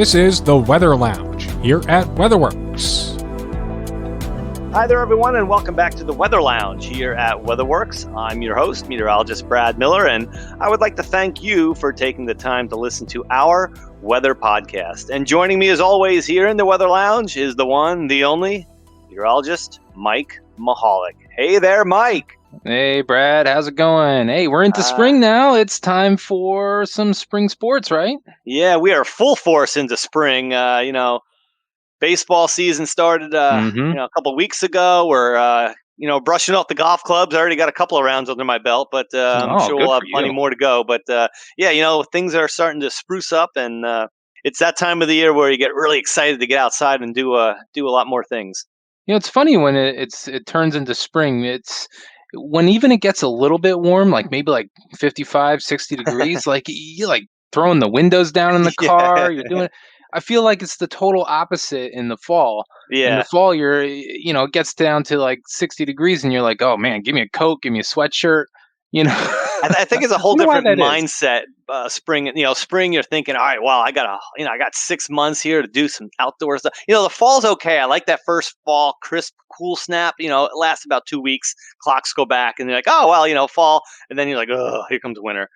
This is the Weather Lounge here at WeatherWorks. Hi there, everyone, and welcome back to the Weather Lounge here at WeatherWorks. I'm your host, meteorologist Brad Miller, and I would like to thank you for taking the time to listen to our weather podcast. And joining me, as always, here in the Weather Lounge is the one, the only, meteorologist Mike Mahalik. Hey there, Mike. Hey, Brad. How's it going? Hey, we're into spring now. It's time for some spring sports, right? Yeah, we are full force into spring. Baseball season started, a couple of weeks ago. We're, brushing off the golf clubs. I already got a couple of rounds under my belt, but I'm sure we'll have plenty more to go. But, things are starting to spruce up, and it's that time of the year where you get really excited to get outside and do a lot more things. It's funny when it turns into spring. It's when even it gets a little bit warm, like maybe like 55, 60 degrees, like you like throwing the windows down in the car. You're doing. I feel like it's the total opposite in the fall. Yeah. In the fall, it gets down to like 60 degrees and you're like, oh man, give me a coat, give me a sweatshirt, I think it's a whole different mindset. Spring, you're thinking, all right, well, I got 6 months here to do some outdoor stuff. The fall's okay. I like that first fall, crisp, cool snap. It lasts about 2 weeks. Clocks go back and you're like, oh, well, fall. And then you're like, oh, here comes winter.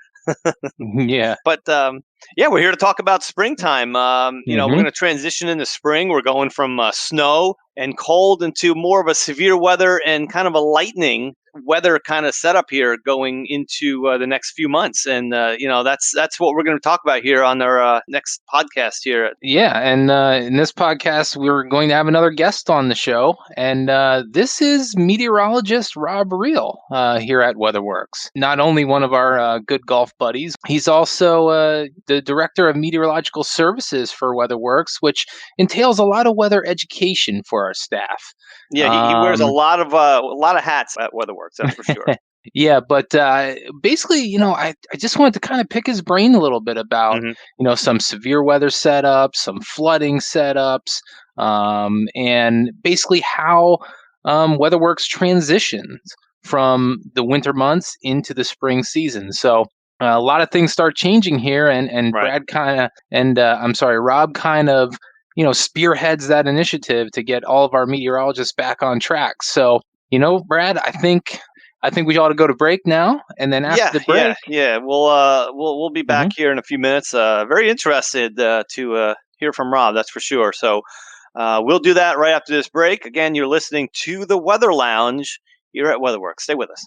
Yeah. But, we're here to talk about springtime. We're going to transition into spring. We're going from snow and cold into more of a severe weather and kind of a lightning weather kind of setup here going into the next few months. And, that's what we're going to talk about here on our next podcast here. Yeah. And in this podcast, we're going to have another guest on the show. And this is meteorologist Rob Reale here at WeatherWorks. Not only one of our good golf buddies, he's also the director of meteorological services for WeatherWorks, which entails a lot of weather education for our staff. Yeah, he wears a lot of hats at WeatherWorks, that's for sure. Yeah, but basically, I just wanted to kind of pick his brain a little bit about, some severe weather setups, some flooding setups, and basically how WeatherWorks transitions from the winter months into the spring season. So a lot of things start changing here, and right. Rob kind of, spearheads that initiative to get all of our meteorologists back on track. So, Brad, I think we ought to go to break now, and then after the break, we'll be back here in a few minutes. Very interested to hear from Rob, that's for sure. So we'll do that right after this break. Again, you're listening to the Weather Lounge here at WeatherWorks. Stay with us.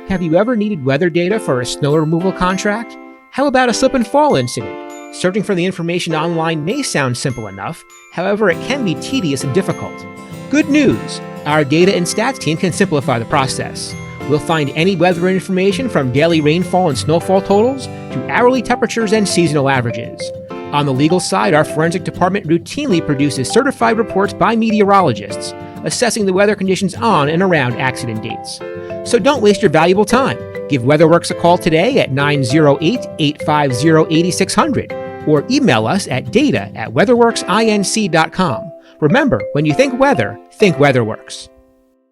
Have you ever needed weather data for a snow removal contract? How about a slip and fall incident? Searching for the information online may sound simple enough, however, it can be tedious and difficult. Good news! Our data and stats team can simplify the process. We'll find any weather information from daily rainfall and snowfall totals to hourly temperatures and seasonal averages. On the legal side, our forensic department routinely produces certified reports by meteorologists, assessing the weather conditions on and around accident dates. So don't waste your valuable time. Give WeatherWorks a call today at 908-850-8600 or email us at data@weatherworksinc.com. Remember, when you think weather, think WeatherWorks.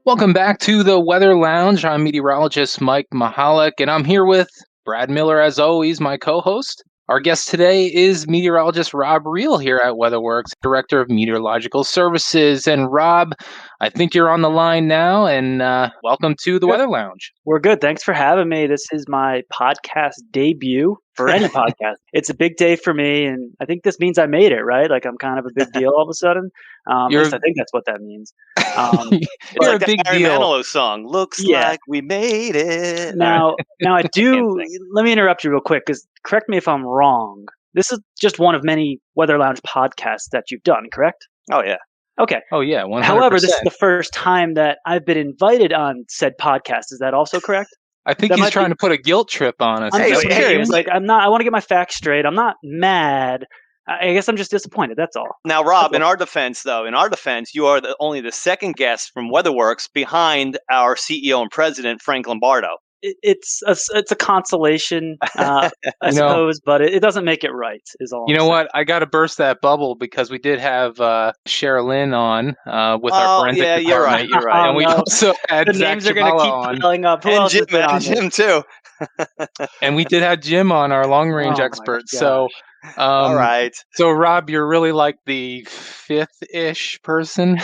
Welcome back to the Weather Lounge. I'm meteorologist Mike Mahalik, and I'm here with Brad Miller, as always, my co-host. Our guest today is meteorologist Rob Reale here at WeatherWorks, Director of Meteorological Services. And Rob, I think you're on the line now, and welcome to the Weather Lounge. We're good. Thanks for having me. This is my podcast debut for any podcast. It's a big day for me, and I think this means I made it, right? Like I'm kind of a big deal all of a sudden. At least I think that's what that means. You're like a big Barry deal. Manilow song. Looks like we made it. Now I do. Let me interrupt you real quick, because correct me if I'm wrong. This is just one of many Weather Lounge podcasts that you've done, correct? Oh yeah. Okay. Oh yeah. 100%. However, this is the first time that I've been invited on said podcast. Is that also correct? I think he's trying to put a guilt trip on us. I'm just curious. Like I want to get my facts straight. I'm not mad. I guess I'm just disappointed. That's all. Now, Rob, in our defense, you are only the second guest from WeatherWorks behind our CEO and president, Frank Lombardo. It's a consolation, I suppose, but it doesn't make it right. Is all. You know what? I got to burst that bubble because we did have Sherilyn on with our forensic department. You're right. And we also had the Zach names are going to keep piling up. Who and else Jim too. And we did have Jim on, our long range expert. So All right. So, Rob, you're really like the fifth-ish person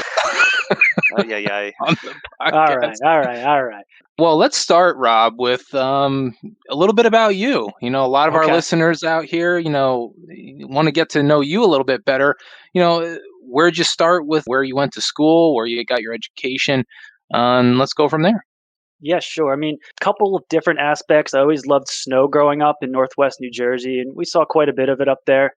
Yeah. on the All podcast. right. Well, let's start, Rob, with a little bit about you. A lot of our Okay. listeners out here, want to get to know you a little bit better. Where'd you start with where you went to school, where you got your education? Let's go from there. Yeah, sure. I mean, a couple of different aspects. I always loved snow growing up in Northwest New Jersey, and we saw quite a bit of it up there.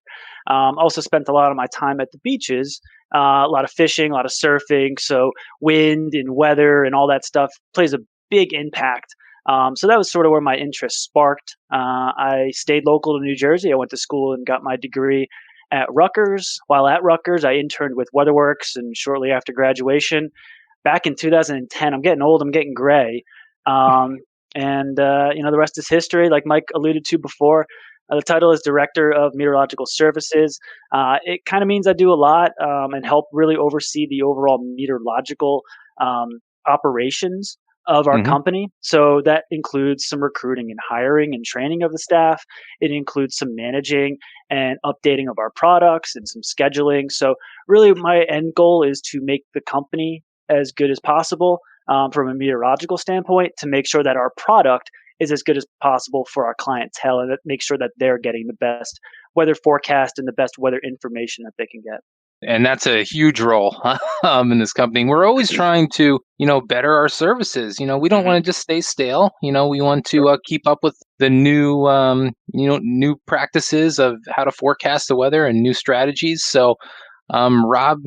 Also spent a lot of my time at the beaches, a lot of fishing, a lot of surfing. So wind and weather and all that stuff plays a big impact. So that was sort of where my interest sparked. I stayed local to New Jersey. I went to school and got my degree at Rutgers. While at Rutgers, I interned with WeatherWorks, and shortly after graduation, back in 2010, I'm getting old, I'm getting gray. The rest is history. Like Mike alluded to before, the title is Director of Meteorological Services. It kind of means I do a lot and help really oversee the overall meteorological operations of our company. So that includes some recruiting and hiring and training of the staff. It includes some managing and updating of our products and some scheduling. So really my end goal is to make the company as good as possible from a meteorological standpoint, to make sure that our product is as good as possible for our clientele, and that make sure that they're getting the best weather forecast and the best weather information that they can get. And that's a huge role in this company. We're always trying to, better our services. We don't want to just stay stale. We want to keep up with the new, new practices of how to forecast the weather and new strategies. So, Rob,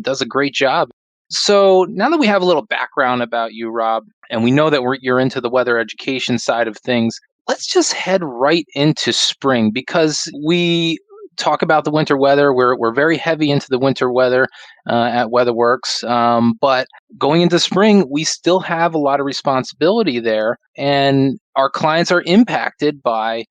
does a great job. So now that we have a little background about you, Rob, and we know that you're into the weather education side of things, let's just head right into spring, because we talk about the winter weather. We're very heavy into the winter weather at WeatherWorks, but going into spring, we still have a lot of responsibility there, and our clients are impacted by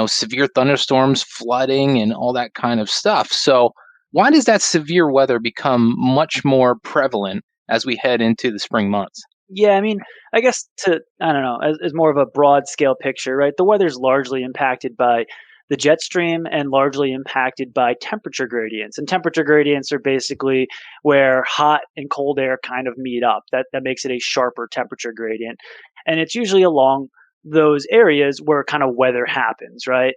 severe thunderstorms, flooding, and all that kind of stuff. So why does that severe weather become much more prevalent as we head into the spring months? Yeah, I mean, I guess I don't know, as more of a broad scale picture, right? The weather's largely impacted by the jet stream and largely impacted by temperature gradients. And temperature gradients are basically where hot and cold air kind of meet up. That makes it a sharper temperature gradient. And it's usually along those areas where kind of weather happens, right?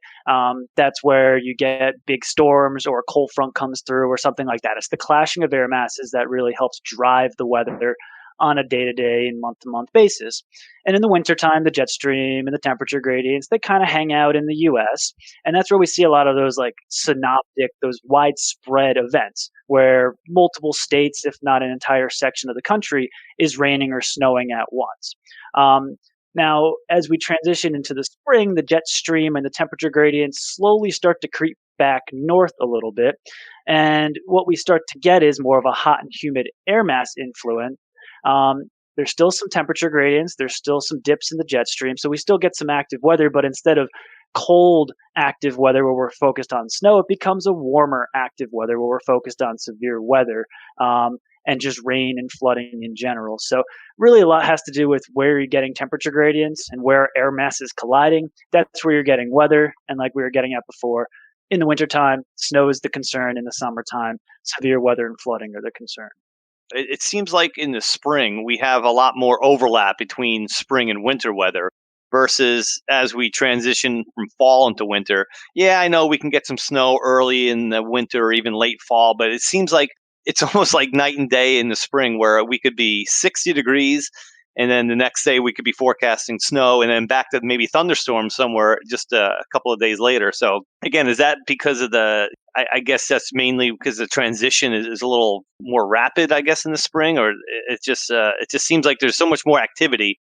That's where you get big storms or a cold front comes through or something like that. It's the clashing of air masses that really helps drive the weather on a day-to-day and month-to-month basis. And in the wintertime, the jet stream and the temperature gradients, they kind of hang out in the US. And that's where we see a lot of those like synoptic, those widespread events where multiple states, if not an entire section of the country, is raining or snowing at once. Now, as we transition into the spring, the jet stream and the temperature gradients slowly start to creep back north a little bit. And what we start to get is more of a hot and humid air mass influence. There's still some temperature gradients. There's still some dips in the jet stream. So we still get some active weather, but instead of cold active weather where we're focused on snow, it becomes a warmer active weather where we're focused on severe weather and just rain and flooding in general. So really a lot has to do with where you're getting temperature gradients and where air mass is colliding. That's where you're getting weather. And like we were getting at before, in the wintertime, snow is the concern. In the summertime, severe weather and flooding are the concern. It seems like in the spring, we have a lot more overlap between spring and winter weather versus as we transition from fall into winter. Yeah, I know we can get some snow early in the winter or even late fall, but it seems like it's almost like night and day in the spring where we could be 60 degrees and then the next day we could be forecasting snow and then back to maybe thunderstorms somewhere just a couple of days later. So again, is that because of I guess that's mainly because the transition is a little more rapid, I guess, in the spring, or it just seems like there's so much more activity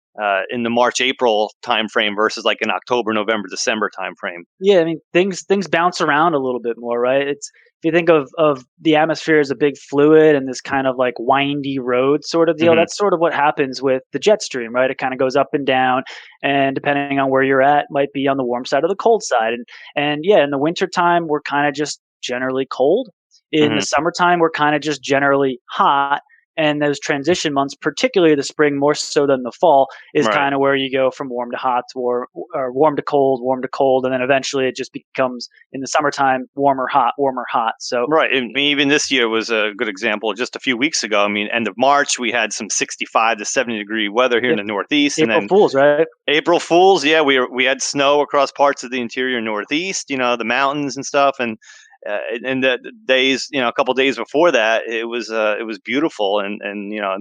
in the March-April timeframe versus like an October, November, December timeframe. Yeah, I mean things bounce around a little bit more, right? It's if you think of the atmosphere as a big fluid and this kind of like windy road sort of deal, that's sort of what happens with the jet stream, right? It kind of goes up and down, and depending on where you're at, might be on the warm side or the cold side. And yeah, in the wintertime, we're kind of just generally cold. In the summertime, we're kind of just generally hot. And those transition months, particularly the spring more so than the fall, is kind of where you go from warm to hot to warm to cold, and then eventually it just becomes in the summertime warmer, hot. So and even this year was a good example. Just a few weeks ago, I mean, end of March, we had some 65 to 70 degree weather here in the Northeast. April Fools, right? April Fools, yeah, we had snow across parts of the interior Northeast, the mountains and stuff, and the days, a couple days before that, it was beautiful, and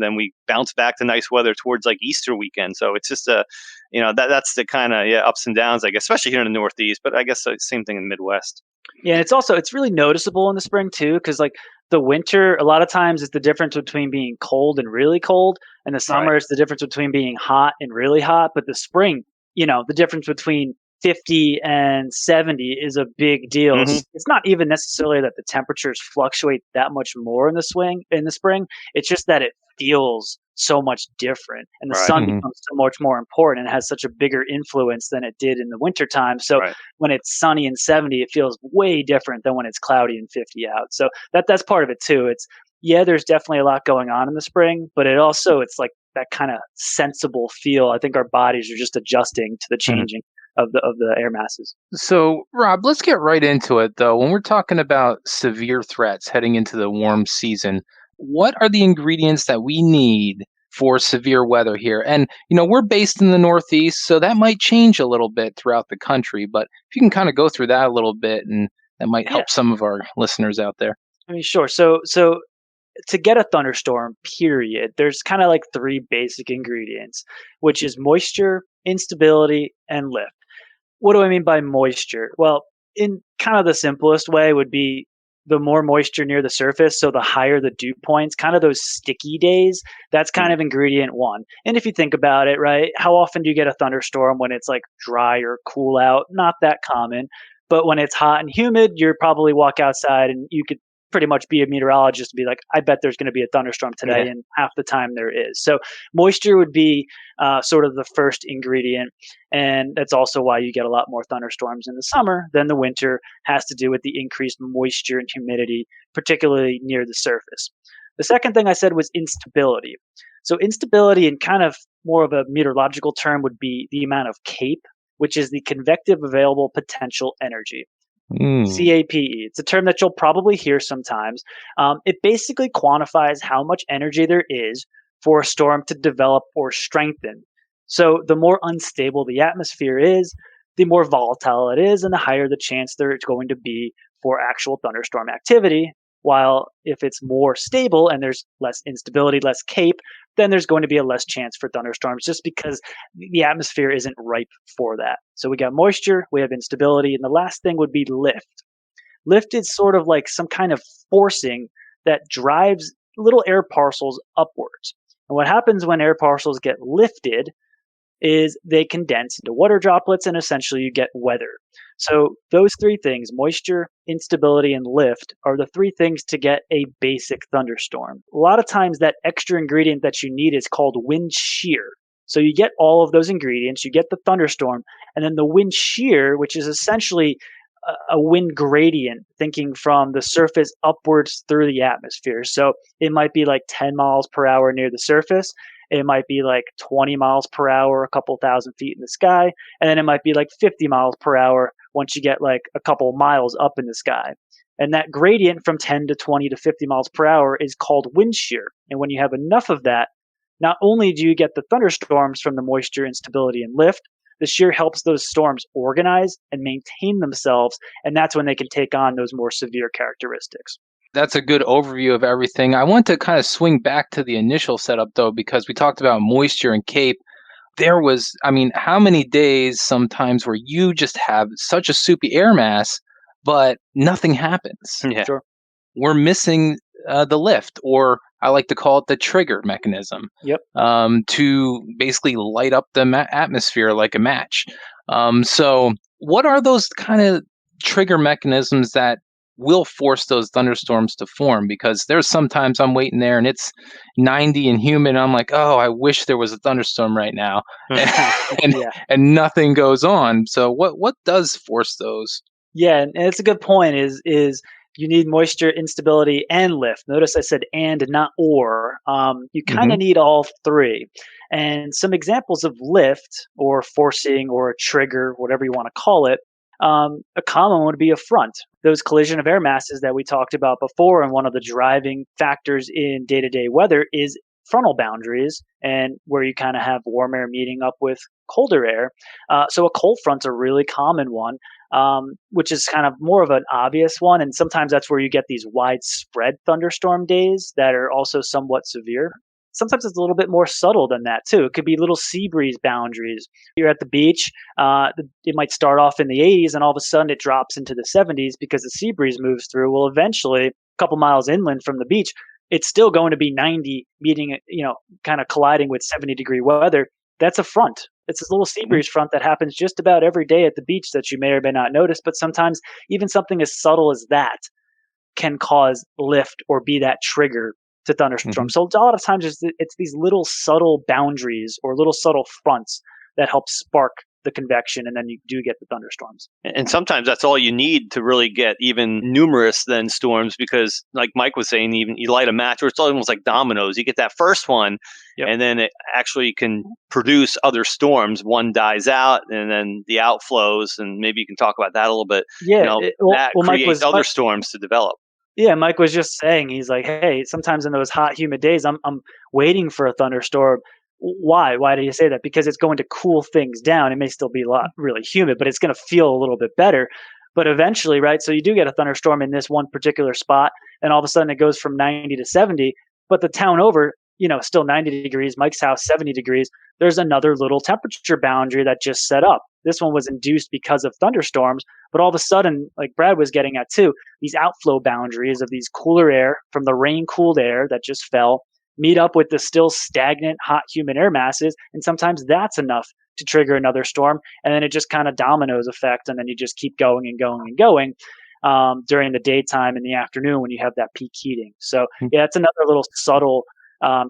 then we bounced back to nice weather towards like Easter weekend. So it's just that's the kind of ups and downs, I guess, especially here in the Northeast, but I guess the same thing in the Midwest. Yeah, and it's really noticeable in the spring too, because like the winter, a lot of times it's the difference between being cold and really cold, and the summer it's the difference between being hot and really hot. But the spring, the difference between 50 and 70 is a big deal. Mm-hmm. It's not even necessarily that the temperatures fluctuate that much more in the spring. It's just that it feels so much different, and the sun becomes so much more important and has such a bigger influence than it did in the wintertime. So when it's sunny and 70, it feels way different than when it's cloudy and 50 out. So that's part of it too. There's definitely a lot going on in the spring, but it's like that kind of sensible feel. I think our bodies are just adjusting to the changing of the air masses. So, Rob, let's get right into it, though. When we're talking about severe threats heading into the warm season, what are the ingredients that we need for severe weather here? And, we're based in the Northeast, so that might change a little bit throughout the country. But if you can kind of go through that a little bit, and that might help some of our listeners out there. I mean, sure. So to get a thunderstorm, period, there's kind of like three basic ingredients, which is moisture, instability, and lift. What do I mean by moisture? Well, in kind of the simplest way would be the more moisture near the surface, so the higher the dew points, kind of those sticky days, that's kind of ingredient one. And if you think about it, right, how often do you get a thunderstorm when it's like dry or cool out? Not that common. But when it's hot and humid, you probably walk outside and you could pretty much be a meteorologist and be like, I bet there's going to be a thunderstorm today, and half the time there is. So moisture would be sort of the first ingredient, and that's also why you get a lot more thunderstorms in the summer than the winter. Has to do with the increased moisture and humidity, particularly near the surface. The second thing I said was instability. So instability, in kind of more of a meteorological term, would be the amount of CAPE, which is the convective available potential energy. CAPE. It's a term that you'll probably hear sometimes. It basically quantifies how much energy there is for a storm to develop or strengthen. So the more unstable the atmosphere is, the more volatile it is, and the higher the chance there's going to be for actual thunderstorm activity. While if it's more stable and there's less instability, less CAPE, then there's going to be a less chance for thunderstorms, just because the atmosphere isn't ripe for that. So we got moisture, we have instability, and the last thing would be lift. Lift is sort of like some kind of forcing that drives little air parcels upwards. And what happens when air parcels get lifted is they condense into water droplets, and essentially you get weather. So those three things, moisture, instability, and lift, are the three things to get a basic thunderstorm. A lot of times that extra ingredient that you need is called wind shear. So you get all of those ingredients, you get the thunderstorm, and then the wind shear, which is essentially a wind gradient, thinking from the surface upwards through the atmosphere. So it might be like 10 miles per hour near the surface. It might be like 20 miles per hour, a couple thousand feet in the sky. And then it might be like 50 miles per hour once you get like a couple miles up in the sky. And that gradient from 10 to 20 to 50 miles per hour is called wind shear. And when you have enough of that, not only do you get the thunderstorms from the moisture, instability, and lift, the shear helps those storms organize and maintain themselves. And that's when they can take on those more severe characteristics. That's a good overview of everything. I want to kind of swing back to the initial setup, though, because we talked about moisture and CAPE. There was, how many days sometimes where you just have such a soupy air mass, but nothing happens? Yeah. Sure. We're missing the lift, or I like to call it the trigger mechanism. Yep. To basically light up the atmosphere like a match. So what are those kind of trigger mechanisms that will force those thunderstorms to form? Because there's sometimes I'm waiting there and it's 90 and humid, and I'm like, oh, I wish there was a thunderstorm right now. And nothing goes on. So what does force those? Yeah, and it's a good point, is you need moisture, instability, and lift. Notice I said and, not or. You kind of need all three. And some examples of lift or forcing or a trigger, whatever you want to call it, a common one would be a front. Those collision of air masses that we talked about before, and one of the driving factors in day-to-day weather is frontal boundaries, and where you kind of have warm air meeting up with colder air. So a cold front's a really common one, which is kind of more of an obvious one. And sometimes that's where you get these widespread thunderstorm days that are also somewhat severe. Sometimes it's a little bit more subtle than that too. It could be little sea breeze boundaries. You're at the beach, it might start off in the 80s and all of a sudden it drops into the 70s because the sea breeze moves through. Well, eventually, a couple miles inland from the beach, it's still going to be 90 meeting, kind of colliding with 70-degree weather. That's a front. It's this little sea breeze front that happens just about every day at the beach that you may or may not notice. But sometimes even something as subtle as that can cause lift or be that trigger to thunderstorms. So a lot of times it's these little subtle boundaries or little subtle fronts that help spark the convection, and then you do get the thunderstorms. And sometimes that's all you need to really get even numerous then storms, because like Mike was saying, even you light a match, or it's almost like dominoes. You get that first one, and then it actually can produce other storms. One dies out, and then the outflows, and maybe you can talk about that a little bit. Yeah, that creates other storms to develop. Yeah, Mike was just saying, he's like, hey, sometimes in those hot, humid days, I'm waiting for a thunderstorm. Why? Why do you say that? Because it's going to cool things down. It may still be really humid, but it's going to feel a little bit better. But eventually, right? So you do get a thunderstorm in this one particular spot, and all of a sudden it goes from 90 to 70. But the town over, still 90 degrees, Mike's house 70 degrees. There's another little temperature boundary that just set up. This one was induced because of thunderstorms, but all of a sudden, like Brad was getting at too, these outflow boundaries of these cooler air from the rain-cooled air that just fell meet up with the still stagnant, hot, humid air masses, and sometimes that's enough to trigger another storm, and then it just kind of dominoes effect, and then you just keep going and going and going during the daytime and the afternoon when you have that peak heating. So yeah, it's another little subtle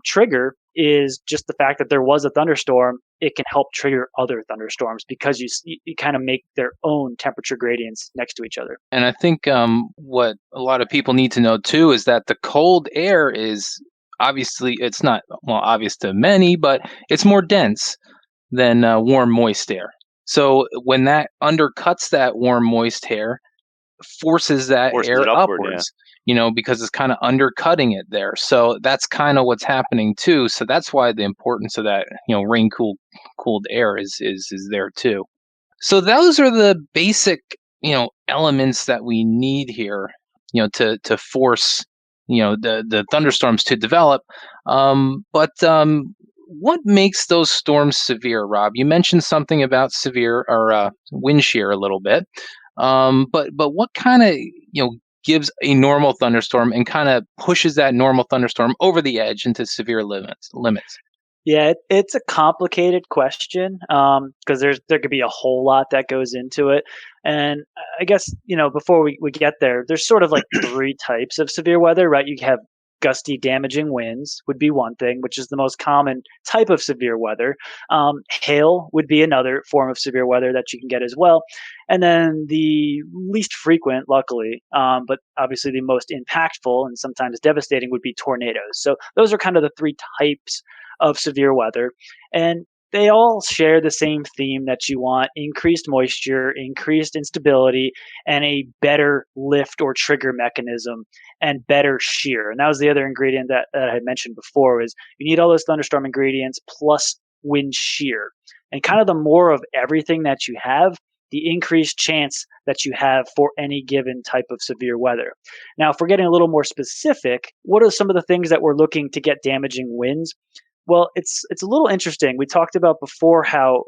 trigger, is just the fact that there was a thunderstorm. It can help trigger other thunderstorms because you kind of make their own temperature gradients next to each other. And I think what a lot of people need to know too is that the cold air is obviously, it's not obvious to many, but it's more dense than warm, moist air. So when that undercuts that warm, moist air, forces that air upwards, because it's kind of undercutting it there. So that's kind of what's happening too. So that's why the importance of that, rain cooled air is there too. So those are the basic, elements that we need here, to force, the thunderstorms to develop. But what makes those storms severe, Rob? You mentioned something about severe or wind shear a little bit. But what kind of gives a normal thunderstorm and kind of pushes that normal thunderstorm over the edge into severe limits? Yeah, it's a complicated question because there could be a whole lot that goes into it. And I guess, before we get there, there's sort of like three types of severe weather, right? You have gusty, damaging winds would be one thing, which is the most common type of severe weather. Hail would be another form of severe weather that you can get as well. And then the least frequent, luckily, but obviously the most impactful and sometimes devastating would be tornadoes. So those are kind of the three types of severe weather. And they all share the same theme that you want: increased moisture, increased instability, and a better lift or trigger mechanism, and better shear. And that was the other ingredient that I had mentioned before, was you need all those thunderstorm ingredients plus wind shear. And kind of the more of everything that you have, the increased chance that you have for any given type of severe weather. Now, if we're getting a little more specific, what are some of the things that we're looking to get damaging winds? Well, it's a little interesting. We talked about before how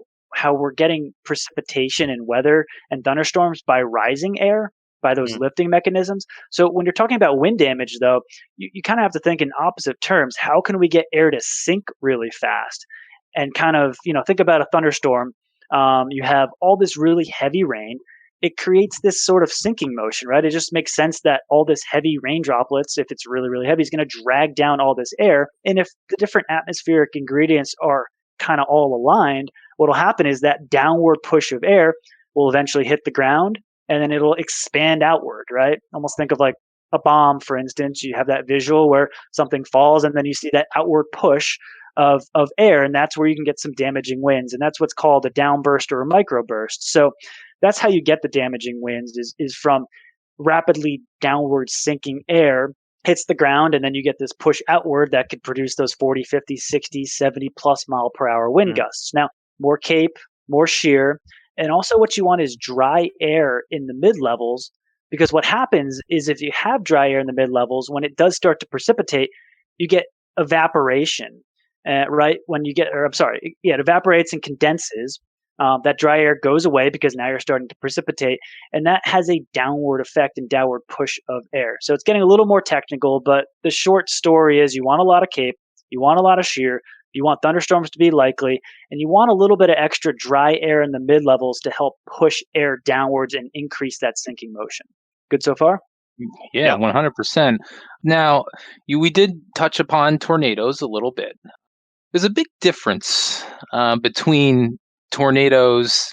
we're getting precipitation and weather and thunderstorms by rising air, by those lifting mechanisms. So when you're talking about wind damage, though, you kind of have to think in opposite terms. How can we get air to sink really fast? And kind of, think about a thunderstorm. You have all this really heavy rain. It creates this sort of sinking motion, right? It just makes sense that all this heavy rain droplets, if it's really, really heavy, is going to drag down all this air. And if the different atmospheric ingredients are kind of all aligned, what will happen is that downward push of air will eventually hit the ground, and then it'll expand outward, right? Almost think of like a bomb, for instance. You have that visual where something falls and then you see that outward push of air, and that's where you can get some damaging winds. And that's what's called a downburst or a microburst. So that's how you get the damaging winds is from rapidly downward sinking air hits the ground, and then you get this push outward that could produce those 40, 50, 60, 70 plus mile per hour wind gusts. Now, more cape, more shear, and also what you want is dry air in the mid levels, because what happens is if you have dry air in the mid levels, when it does start to precipitate, you get evaporation, right? When you get, or I'm sorry, yeah, it evaporates and condenses. That dry air goes away because now you're starting to precipitate, and that has a downward effect and downward push of air. So it's getting a little more technical, but the short story is you want a lot of cape, you want a lot of shear, you want thunderstorms to be likely, and you want a little bit of extra dry air in the mid levels to help push air downwards and increase that sinking motion. Good so far? Yeah, 100%. Now, we did touch upon tornadoes a little bit. There's a big difference between tornadoes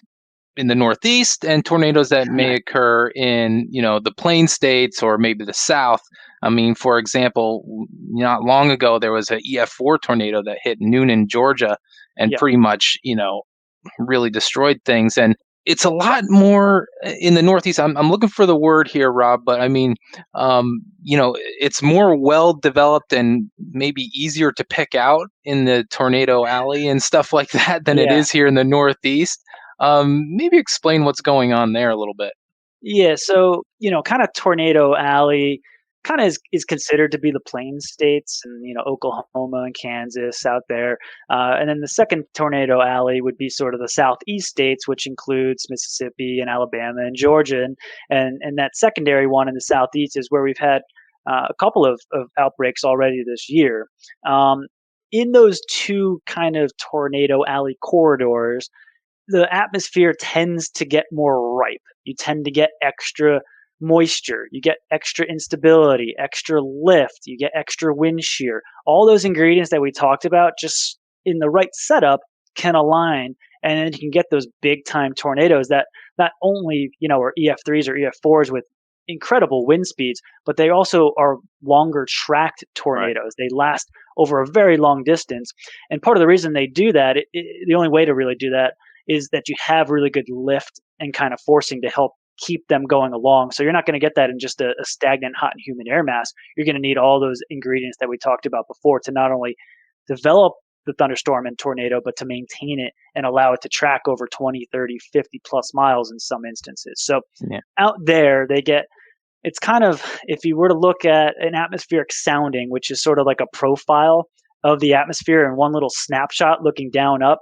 in the Northeast and tornadoes that may occur in, the plain states or maybe the South. I mean, for example, not long ago, there was an EF4 tornado that hit Noonan, Georgia, and pretty much, really destroyed things. And it's a lot more in the Northeast. I'm looking for the word here, Rob, but I mean, it's more well developed and maybe easier to pick out in the tornado alley and stuff like that than it is here in the Northeast. Maybe explain what's going on there a little bit. Yeah, so kind of tornado alley kind of is considered to be the plains states, and Oklahoma and Kansas out there, and then the second tornado alley would be sort of the southeast states, which includes Mississippi and Alabama and Georgia, and that secondary one in the southeast is where we've had a couple of outbreaks already this year. In those two kind of tornado alley corridors, the atmosphere tends to get more ripe. You tend to get extra moisture, you get extra instability, extra lift, you get extra wind shear. All those ingredients that we talked about, just in the right setup, can align, and then you can get those big time tornadoes that not only are EF3s or EF4s with incredible wind speeds, but they also are longer tracked tornadoes. Right. They last over a very long distance, and part of the reason they do that, the only way to really do that, is that you have really good lift and kind of forcing to help keep them going along. So you're not going to get that in just a stagnant, hot and humid air mass. You're going to need all those ingredients that we talked about before to not only develop the thunderstorm and tornado, but to maintain it and allow it to track over 20, 30, 50 plus miles in some instances. So out there, it's kind of, if you were to look at an atmospheric sounding, which is sort of like a profile of the atmosphere in one little snapshot looking down up,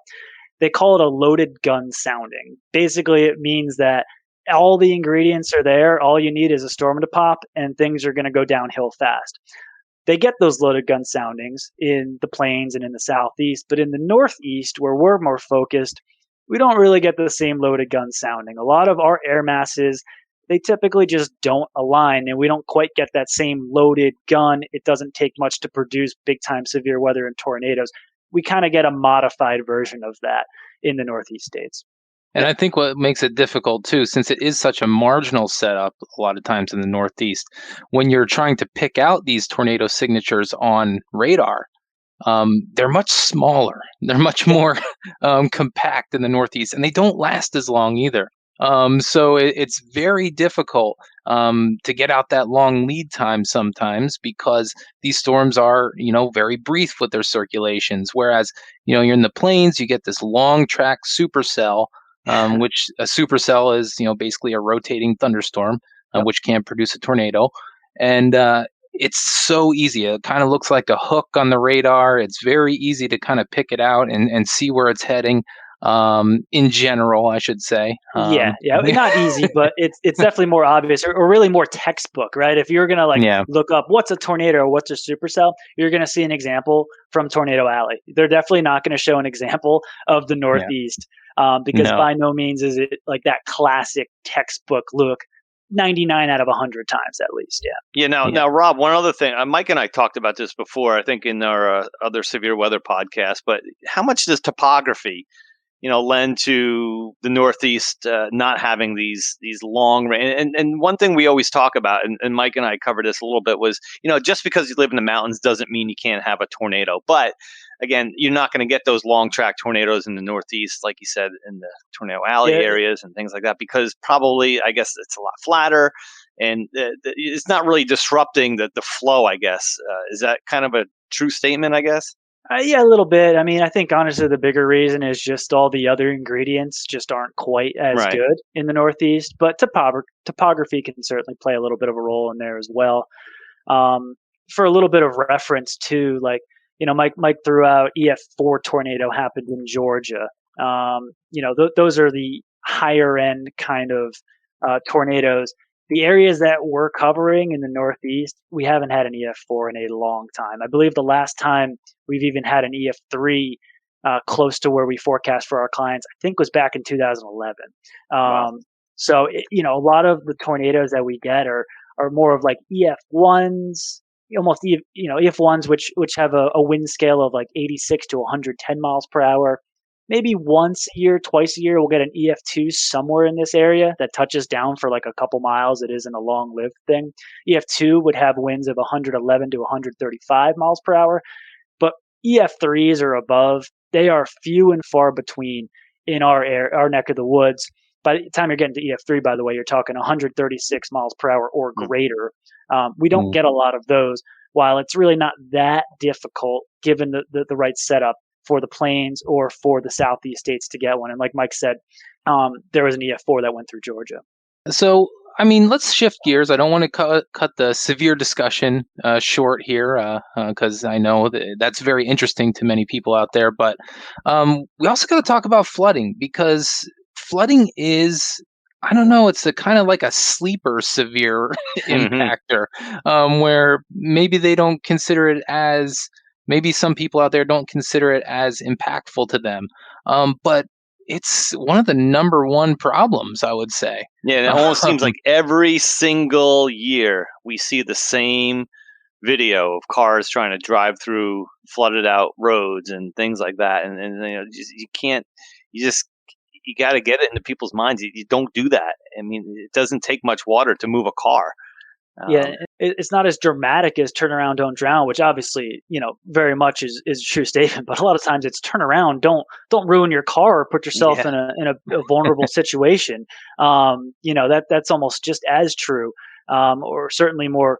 they call it a loaded gun sounding. Basically, it means that all the ingredients are there. All you need is a storm to pop, and things are going to go downhill fast. They get those loaded gun soundings in the plains and in the southeast, but in the northeast, where we're more focused, we don't really get the same loaded gun sounding. A lot of our air masses, they typically just don't align, and we don't quite get that same loaded gun. It doesn't take much to produce big-time severe weather and tornadoes. We kind of get a modified version of that in the northeast states. And I think what makes it difficult too, since it is such a marginal setup a lot of times in the Northeast, when you're trying to pick out these tornado signatures on radar, they're much smaller. They're much more compact in the Northeast, and they don't last as long either. So it's very difficult to get out that long lead time sometimes, because these storms are, very brief with their circulations. Whereas, you're in the plains, you get this long track supercell, which a supercell is, basically a rotating thunderstorm, which can produce a tornado. And it's so easy. It kind of looks like a hook on the radar. It's very easy to kind of pick it out and see where it's heading. In general, I should say. Yeah, not easy, but it's definitely more obvious, or really more textbook, right? If you're gonna look up what's a tornado or what's a supercell, you're gonna see an example from Tornado Alley. They're definitely not going to show an example of the Northeast, because by no means is it like that classic textbook look. 99 out of 100 times at least. Now, Rob, one other thing, Mike and I talked about this before, I think in our other severe weather podcast, but how much does topography lend to the Northeast not having these long rain. And one thing we always talk about, and Mike and I covered this a little bit, was just because you live in the mountains doesn't mean you can't have a tornado. But again, you're not going to get those long track tornadoes in the Northeast, like you said, in the Tornado Alley areas and things like that, because probably, I guess, it's a lot flatter and it's not really disrupting the flow, I guess. Is that kind of a true statement, I guess? Yeah, a little bit. I mean, I think honestly the bigger reason is just all the other ingredients just aren't quite as good in the Northeast, but topography can certainly play a little bit of a role in there as well. For a little bit of reference too, like, Mike threw out EF4 tornado happened in Georgia. Those are the higher end kind of tornadoes. The areas that we're covering in the Northeast, we haven't had an EF4 in a long time. I believe the last time we've even had an EF3 close to where we forecast for our clients, I think was back in 2011. Wow. So, a lot of the tornadoes that we get are more of like EF1s, almost, EF1s, which have a wind scale of like 86 to 110 miles per hour. Maybe once a year, twice a year, we'll get an EF2 somewhere in this area that touches down for like a couple miles. It isn't a long-lived thing. EF2 would have winds of 111 to 135 miles per hour. But EF3s or above, they are few and far between in our neck of the woods. By the time you're getting to EF3, by the way, you're talking 136 miles per hour or greater. We don't get a lot of those, while it's really not that difficult given the right setup for the plains or for the Southeast states to get one. And like Mike said, there was an EF4 that went through Georgia. So, I mean, let's shift gears. I don't want to cut the severe discussion short here because I know that's very interesting to many people out there. But we also got to talk about flooding, because flooding is, I don't know, it's a kind of like a sleeper severe impactor where maybe they don't consider it as, maybe some people out there don't consider it as impactful to them. But it's one of the number one problems, I would say. Yeah, it almost seems like every single year we see the same video of cars trying to drive through flooded out roads and things like that. And you got to get it into people's minds. You don't do that. I mean, it doesn't take much water to move a car. Yeah, it's not as dramatic as turn around, don't drown, which obviously, very much is a true statement. But a lot of times it's turn around, don't ruin your car or put yourself in a vulnerable situation. That's almost just as true, or certainly more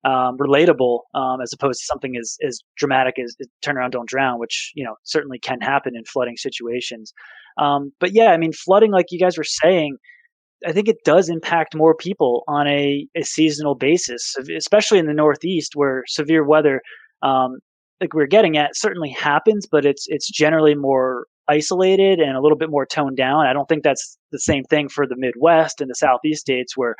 relatable, as opposed to something as dramatic as turn around, don't drown, which certainly can happen in flooding situations. But yeah, I mean, flooding, like you guys were saying, I think it does impact more people on a seasonal basis, especially in the Northeast, where severe weather, like we're getting at, certainly happens, but it's generally more isolated and a little bit more toned down. I don't think that's the same thing for the Midwest and the Southeast states, where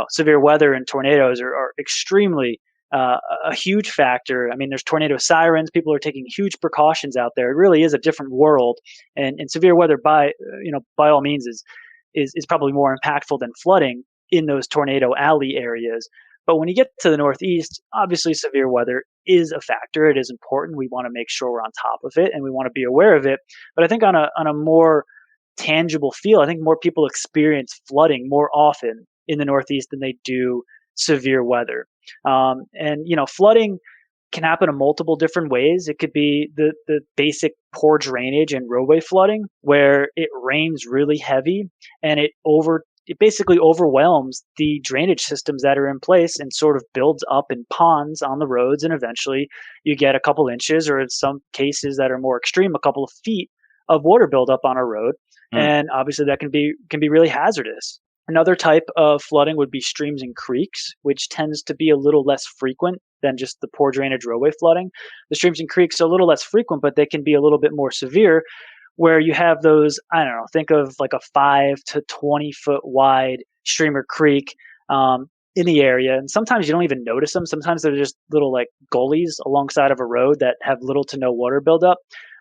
severe weather and tornadoes are extremely a huge factor. I mean, there's tornado sirens. People are taking huge precautions out there. It really is a different world, and severe weather, by all means, is probably more impactful than flooding in those tornado alley areas. But when you get to the Northeast, obviously severe weather is a factor. It is important. We want to make sure we're on top of it and we want to be aware of it. But I think on a more tangible feel, I think more people experience flooding more often in the Northeast than they do severe weather. And flooding can happen in multiple different ways. It could be the basic poor drainage and roadway flooding, where it rains really heavy and it basically overwhelms the drainage systems that are in place and sort of builds up in ponds on the roads, and eventually you get a couple inches, or in some cases that are more extreme, a couple of feet of water buildup on a road. And obviously that can be really hazardous. Another type of flooding would be streams and creeks, which tends to be a little less frequent than just the poor drainage roadway flooding. The streams and creeks are a little less frequent, but they can be a little bit more severe, where you have those, I don't know, think of like a 5 to 20 foot wide stream or creek in the area. And sometimes you don't even notice them. Sometimes they're just little like gullies alongside of a road that have little to no water buildup.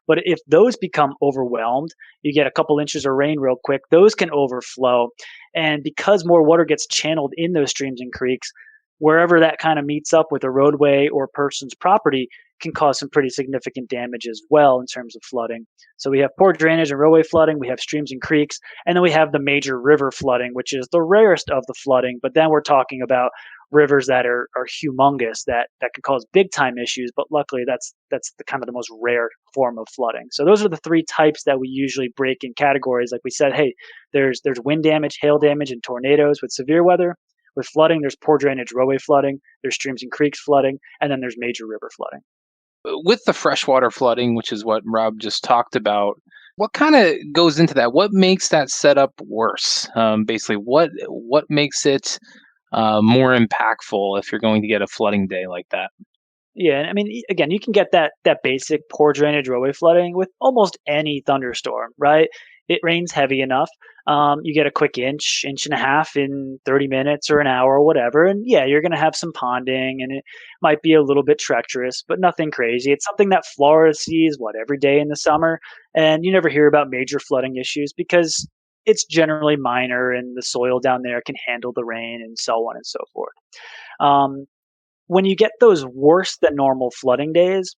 But if those become overwhelmed, you get a couple inches of rain real quick, those can overflow. And because more water gets channeled in those streams and creeks, wherever that kind of meets up with a roadway or person's property can cause some pretty significant damage as well in terms of flooding. So we have poor drainage and roadway flooding, we have streams and creeks, and then we have the major river flooding, which is the rarest of the flooding. But then we're talking about rivers that are humongous that can cause big time issues. But luckily, that's the kind of the most rare form of flooding. So those are the three types that we usually break in categories. Like we said, hey, there's wind damage, hail damage, and tornadoes with severe weather. With flooding, there's poor drainage roadway flooding, there's streams and creeks flooding, and then there's major river flooding. With the freshwater flooding, which is what Rob just talked about, what kind of goes into that? What makes that setup worse? Basically, what makes it more impactful if you're going to get a flooding day like that? Yeah, and I mean, again, you can get that basic poor drainage roadway flooding with almost any thunderstorm, right? It rains heavy enough. You get a quick inch and a half in 30 minutes or an hour or whatever. And yeah, you're going to have some ponding and it might be a little bit treacherous, but nothing crazy. It's something that Florida sees, every day in the summer. And you never hear about major flooding issues because it's generally minor and the soil down there can handle the rain and so on and so forth. When you get those worse than normal flooding days,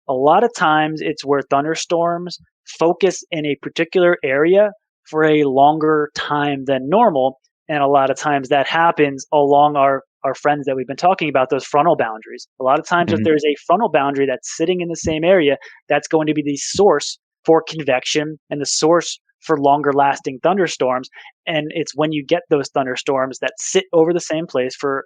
a lot of times it's where thunderstorms focus in a particular area for a longer time than normal. And a lot of times that happens along our friends that we've been talking about, those frontal boundaries. A lot of times if there's a frontal boundary that's sitting in the same area, that's going to be the source for convection and the source for longer lasting thunderstorms. And it's when you get those thunderstorms that sit over the same place for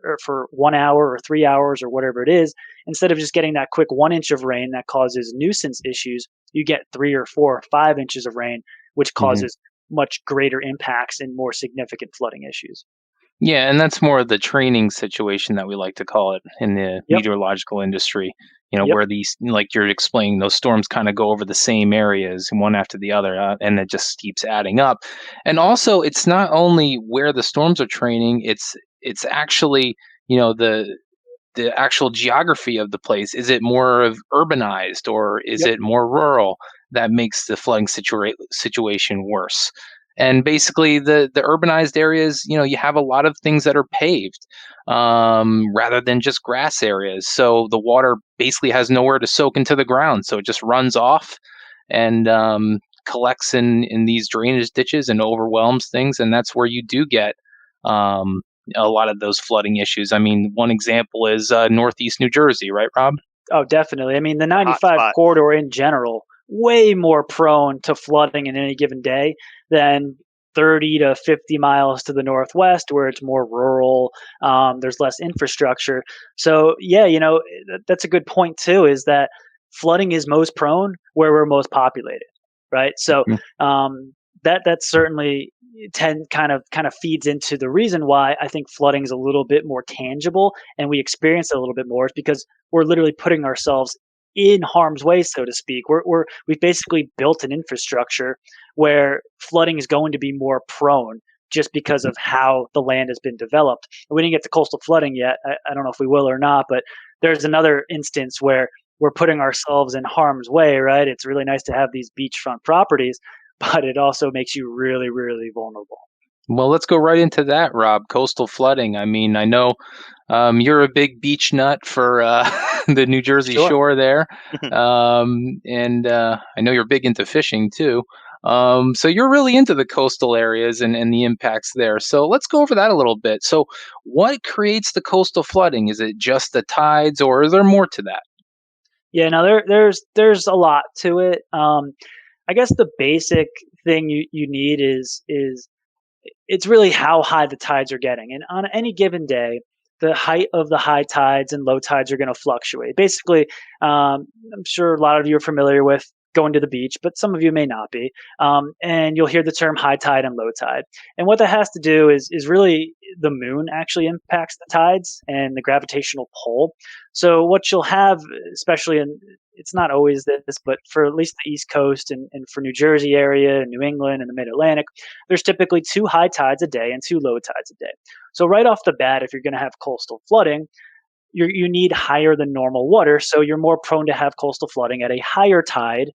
1 hour or 3 hours or whatever it is, instead of just getting that quick 1 inch of rain that causes nuisance issues, you get 3 or 4 or 5 inches of rain, which causes much greater impacts and more significant flooding issues. Yeah, and that's more of the training situation that we like to call it in the meteorological industry. Where these, like you're explaining, those storms kind of go over the same areas, one after the other, and it just keeps adding up. And also, it's not only where the storms are training; it's actually the actual geography of the place. Is it more of urbanized or is it more rural that makes the flooding situation worse? And basically, the urbanized areas, you have a lot of things that are paved rather than just grass areas. So the water basically has nowhere to soak into the ground. So it just runs off and collects in these drainage ditches and overwhelms things. And that's where you do get a lot of those flooding issues. I mean, one example is Northeast New Jersey, right, Rob? Oh, definitely. I mean, the 95 corridor in general, way more prone to flooding in any given day than 30 to 50 miles to the northwest, where it's more rural. There's less infrastructure. So, yeah, that's a good point, too, is that flooding is most prone where we're most populated, right? So that's certainly kind of feeds into the reason why I think flooding is a little bit more tangible and we experience it a little bit more is because we're literally putting ourselves in harm's way, so to speak. We've basically built an infrastructure where flooding is going to be more prone just because of how the land has been developed. We didn't get to coastal flooding yet. I don't know if we will or not, but there's another instance where we're putting ourselves in harm's way, right? It's really nice to have these beachfront properties, but it also makes you really, really vulnerable. Well, let's go right into that, Rob. Coastal flooding. I mean, I know you're a big beach nut for the New Jersey shore there. And I know you're big into fishing too. So you're really into the coastal areas and the impacts there. So let's go over that a little bit. So what creates the coastal flooding? Is it just the tides or is there more to that? Yeah, no, there's a lot to it. I guess the basic thing you need is it's really how high the tides are getting. And on any given day, the height of the high tides and low tides are going to fluctuate. Basically, I'm sure a lot of you are familiar with going to the beach, but some of you may not be. And you'll hear the term high tide and low tide. And what that has to do is really the moon actually impacts the tides and the gravitational pull. So what you'll have, especially it's not always this, but for at least the East Coast and for New Jersey area and New England and the Mid-Atlantic, there's typically 2 high tides a day and 2 low tides a day. So right off the bat, if you're going to have coastal flooding, you need higher than normal water, so you're more prone to have coastal flooding at a higher tide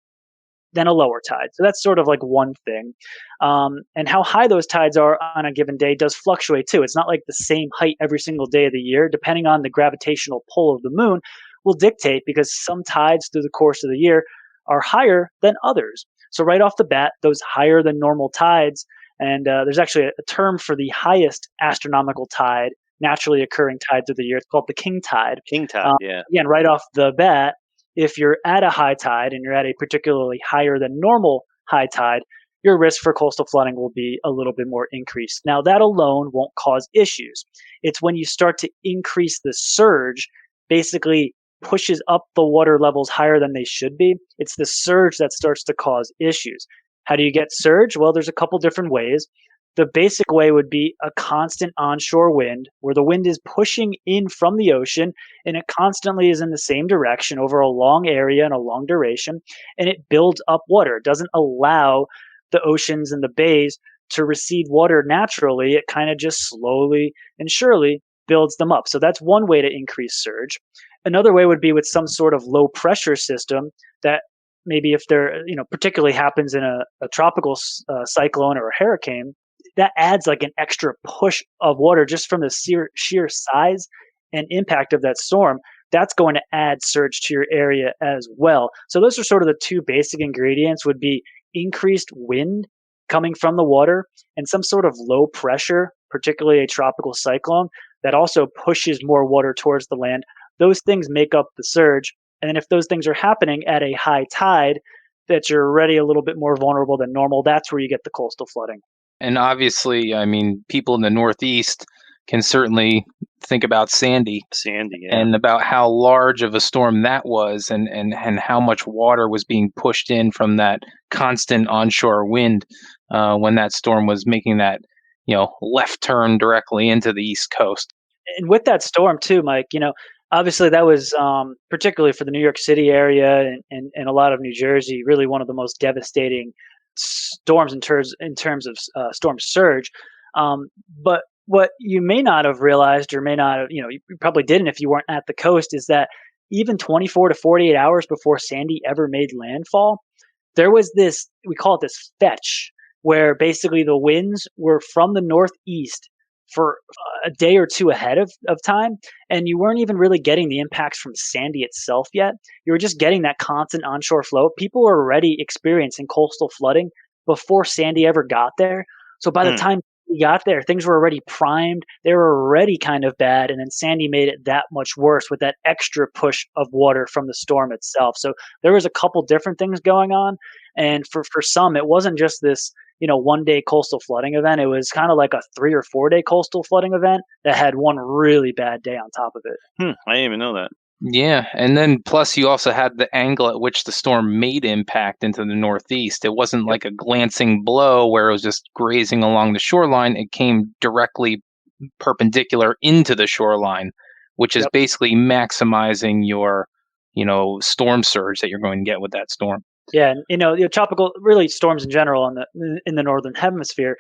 than a lower tide. So that's sort of like one thing. And how high those tides are on a given day does fluctuate too. It's not like the same height every single day of the year. Depending on the gravitational pull of the moon, will dictate, because some tides through the course of the year are higher than others. So right off the bat, those higher than normal tides, and there's actually a term for the highest astronomical tide, naturally occurring tide through the year. It's called the king tide. King tide, yeah. Again, right off the bat, if you're at a high tide and you're at a particularly higher than normal high tide, your risk for coastal flooding will be a little bit more increased. Now, that alone won't cause issues. It's when you start to increase the surge, basically pushes up the water levels higher than they should be. It's the surge that starts to cause issues. How do you get surge? Well, there's a couple different ways. The basic way would be a constant onshore wind, where the wind is pushing in from the ocean and it constantly is in the same direction over a long area and a long duration, and it builds up water. It doesn't allow the oceans and the bays to receive water naturally. It kind of just slowly and surely builds them up. So that's one way to increase surge. Another way would be with some sort of low pressure system that maybe, if there, particularly happens in a tropical cyclone or a hurricane, that adds like an extra push of water just from the sheer size and impact of that storm. That's going to add surge to your area as well. So those are sort of the two basic ingredients, would be increased wind coming from the water and some sort of low pressure, particularly a tropical cyclone, that also pushes more water towards the land. Those things make up the surge. And then if those things are happening at a high tide, that you're already a little bit more vulnerable than normal, that's where you get the coastal flooding. And obviously, I mean, people in the Northeast can certainly think about Sandy. Sandy, yeah. And about how large of a storm that was, and how much water was being pushed in from that constant onshore wind when that storm was making that, left turn directly into the East Coast. And with that storm too, Mike, obviously that was particularly for the New York City area and a lot of New Jersey, really one of the most devastating storms in terms of storm surge. But what you may not have realized, or may not have, you probably didn't if you weren't at the coast, is that even 24 to 48 hours before Sandy ever made landfall, there was this, we call it this fetch, where basically the winds were from the northeast for a day or two ahead of time, and you weren't even really getting the impacts from Sandy itself yet. You were just getting that constant onshore flow. People were already experiencing coastal flooding before Sandy ever got there. So by the time we got there, things were already primed. They were already kind of bad, and then Sandy made it that much worse with that extra push of water from the storm itself. So there was a couple different things going on, and for some, it wasn't just this one-day coastal flooding event. It was kind of like a 3 or 4 day coastal flooding event that had one really bad day on top of it. I didn't even know that. Yeah, and then plus you also had the angle at which the storm made impact into the Northeast. It wasn't like a glancing blow where it was just grazing along the shoreline. It came directly perpendicular into the shoreline, which is basically maximizing your, storm surge that you're going to get with that storm. Yeah, and tropical, really storms in general in the northern hemisphere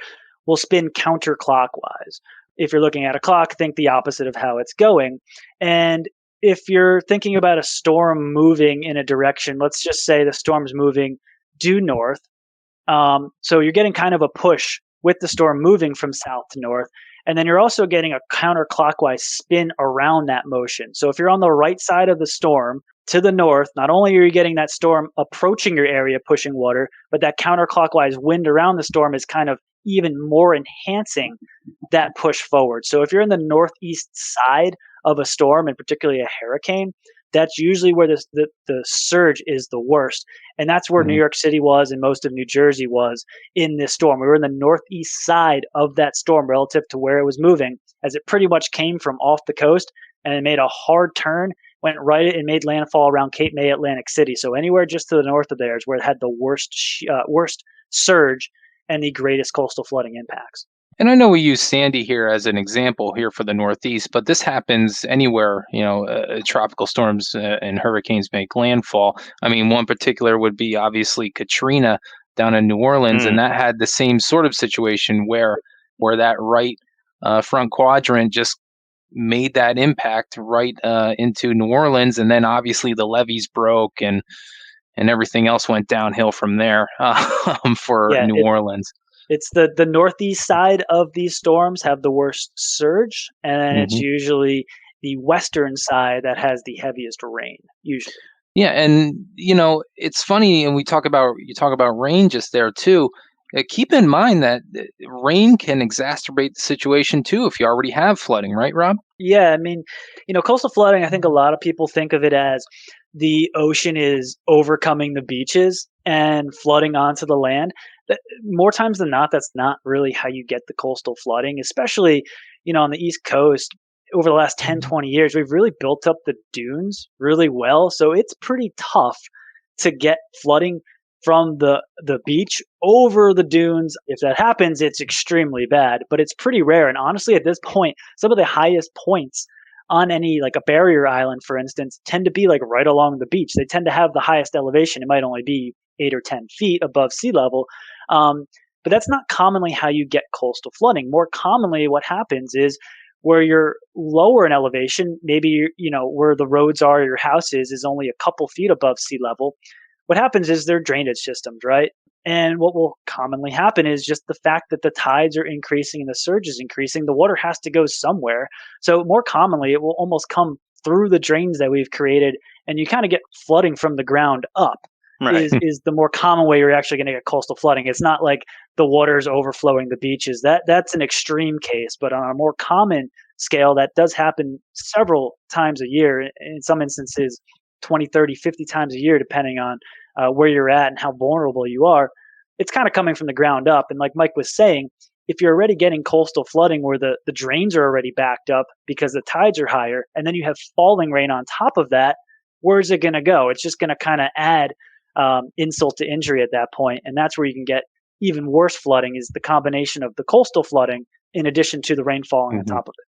will spin counterclockwise. If you're looking at a clock, think the opposite of how it's going. And if you're thinking about a storm moving in a direction, let's just say the storm's moving due north. So you're getting kind of a push with the storm moving from south to north. And then you're also getting a counterclockwise spin around that motion. So if you're on the right side of the storm to the north, not only are you getting that storm approaching your area pushing water, but that counterclockwise wind around the storm is kind of even more enhancing that push forward. So if you're in the northeast side of a storm, and particularly a hurricane, that's usually where the surge is the worst. And that's where New York City was, and most of New Jersey was in this storm. We were in the northeast side of that storm relative to where it was moving, as it pretty much came from off the coast and it made a hard turn, went right and made landfall around Cape May, Atlantic City. So anywhere just to the north of there is where it had the worst surge and the greatest coastal flooding impacts. And I know we use Sandy here as an example here for the Northeast, but this happens anywhere, tropical storms and hurricanes make landfall. I mean, one particular would be obviously Katrina down in New Orleans, and that had the same sort of situation where that right front quadrant just made that impact right into New Orleans, and then obviously the levees broke and everything else went downhill from there for New Orleans. It's the northeast side of these storms have the worst surge, and then it's usually the western side that has the heaviest rain usually. Yeah, and it's funny, and you talk about rain just there too. Keep in mind that rain can exacerbate the situation too if you already have flooding, right, Rob? Yeah, I mean, coastal flooding, I think a lot of people think of it as the ocean is overcoming the beaches and flooding onto the land. More times than not, that's not really how you get the coastal flooding, especially, on the East Coast. Over the last 10, 20 years, we've really built up the dunes really well. So it's pretty tough to get flooding from the beach over the dunes. If that happens, it's extremely bad, but it's pretty rare. And honestly, at this point, some of the highest points on any, like a barrier island, for instance, tend to be like right along the beach. They tend to have the highest elevation. It might only be 8 or 10 feet above sea level. But that's not commonly how you get coastal flooding. More commonly, what happens is where you're lower in elevation, maybe where the roads are, your house is only a couple feet above sea level. What happens is they're drainage systems, right? And what will commonly happen is just the fact that the tides are increasing and the surge is increasing, the water has to go somewhere. So more commonly, it will almost come through the drains that we've created, and you kind of get flooding from the ground up. Right. Is the more common way you're actually going to get coastal flooding. It's not like the water is overflowing the beaches. That's an extreme case, but on a more common scale, that does happen several times a year. In some instances, 20, 30, 50 times a year, depending on where you're at and how vulnerable you are. It's kind of coming from the ground up. And like Mike was saying, if you're already getting coastal flooding where the drains are already backed up because the tides are higher, and then you have falling rain on top of that, where's it going to go? It's just going to kind of add insult to injury at that point. And that's where you can get even worse flooding, is the combination of the coastal flooding in addition to the rain falling on top of it.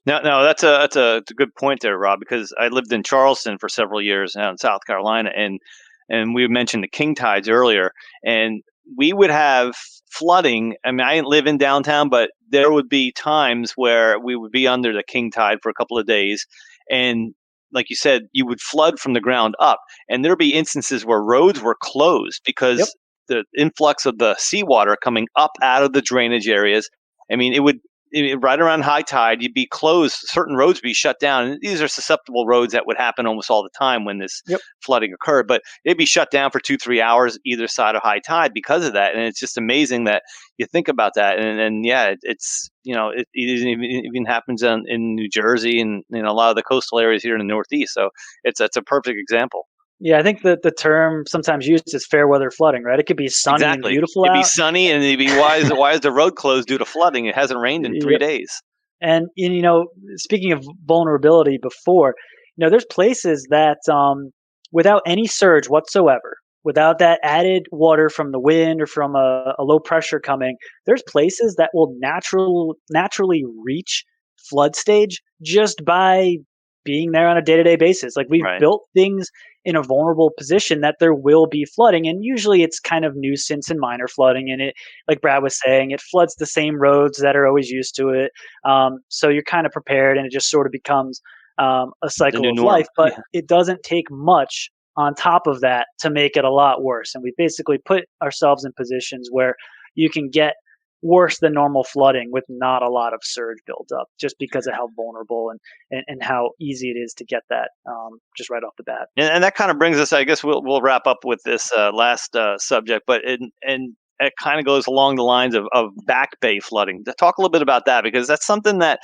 No, that's a good point there, Rob, because I lived in Charleston for several years out in South Carolina, and we mentioned the king tides earlier, and we would have flooding. I mean, I didn't live in downtown, but there would be times where we would be under the king tide for a couple of days, and like you said, you would flood from the ground up, and there'd be instances where roads were closed because the influx of the seawater coming up out of the drainage areas. I mean, right around high tide, you'd be closed. Certain roads would be shut down. And these are susceptible roads that would happen almost all the time when this flooding occurred. But it'd be shut down for 2-3 hours either side of high tide because of that. And it's just amazing that you think about that. And yeah, it's it even happens in New Jersey and in a lot of the coastal areas here in the Northeast. So it's a perfect example. Yeah, I think that the term sometimes used is fair weather flooding, right? It could be sunny and beautiful It'd out. be sunny, and it'd be why is the road closed due to flooding? It hasn't rained in 3 days. And speaking of vulnerability before, there's places that without any surge whatsoever, without that added water from the wind or from a low pressure coming, there's places that will naturally reach flood stage just by being there on a day-to-day basis. Like, we've built things in a vulnerable position that there will be flooding, and usually it's kind of nuisance and minor flooding, and it, like Brad was saying, it floods the same roads that are always used to it. So you're kind of prepared, and it just sort of becomes a cycle of life. But it doesn't take much on top of that to make it a lot worse. And we basically put ourselves in positions where you can get worse than normal flooding with not a lot of surge buildup, just because of how vulnerable and how easy it is to get that just right off the bat. And that kind of brings us, I guess we'll wrap up with this last subject, but it kind of goes along the lines of back bay flooding. Talk a little bit about that, because that's something that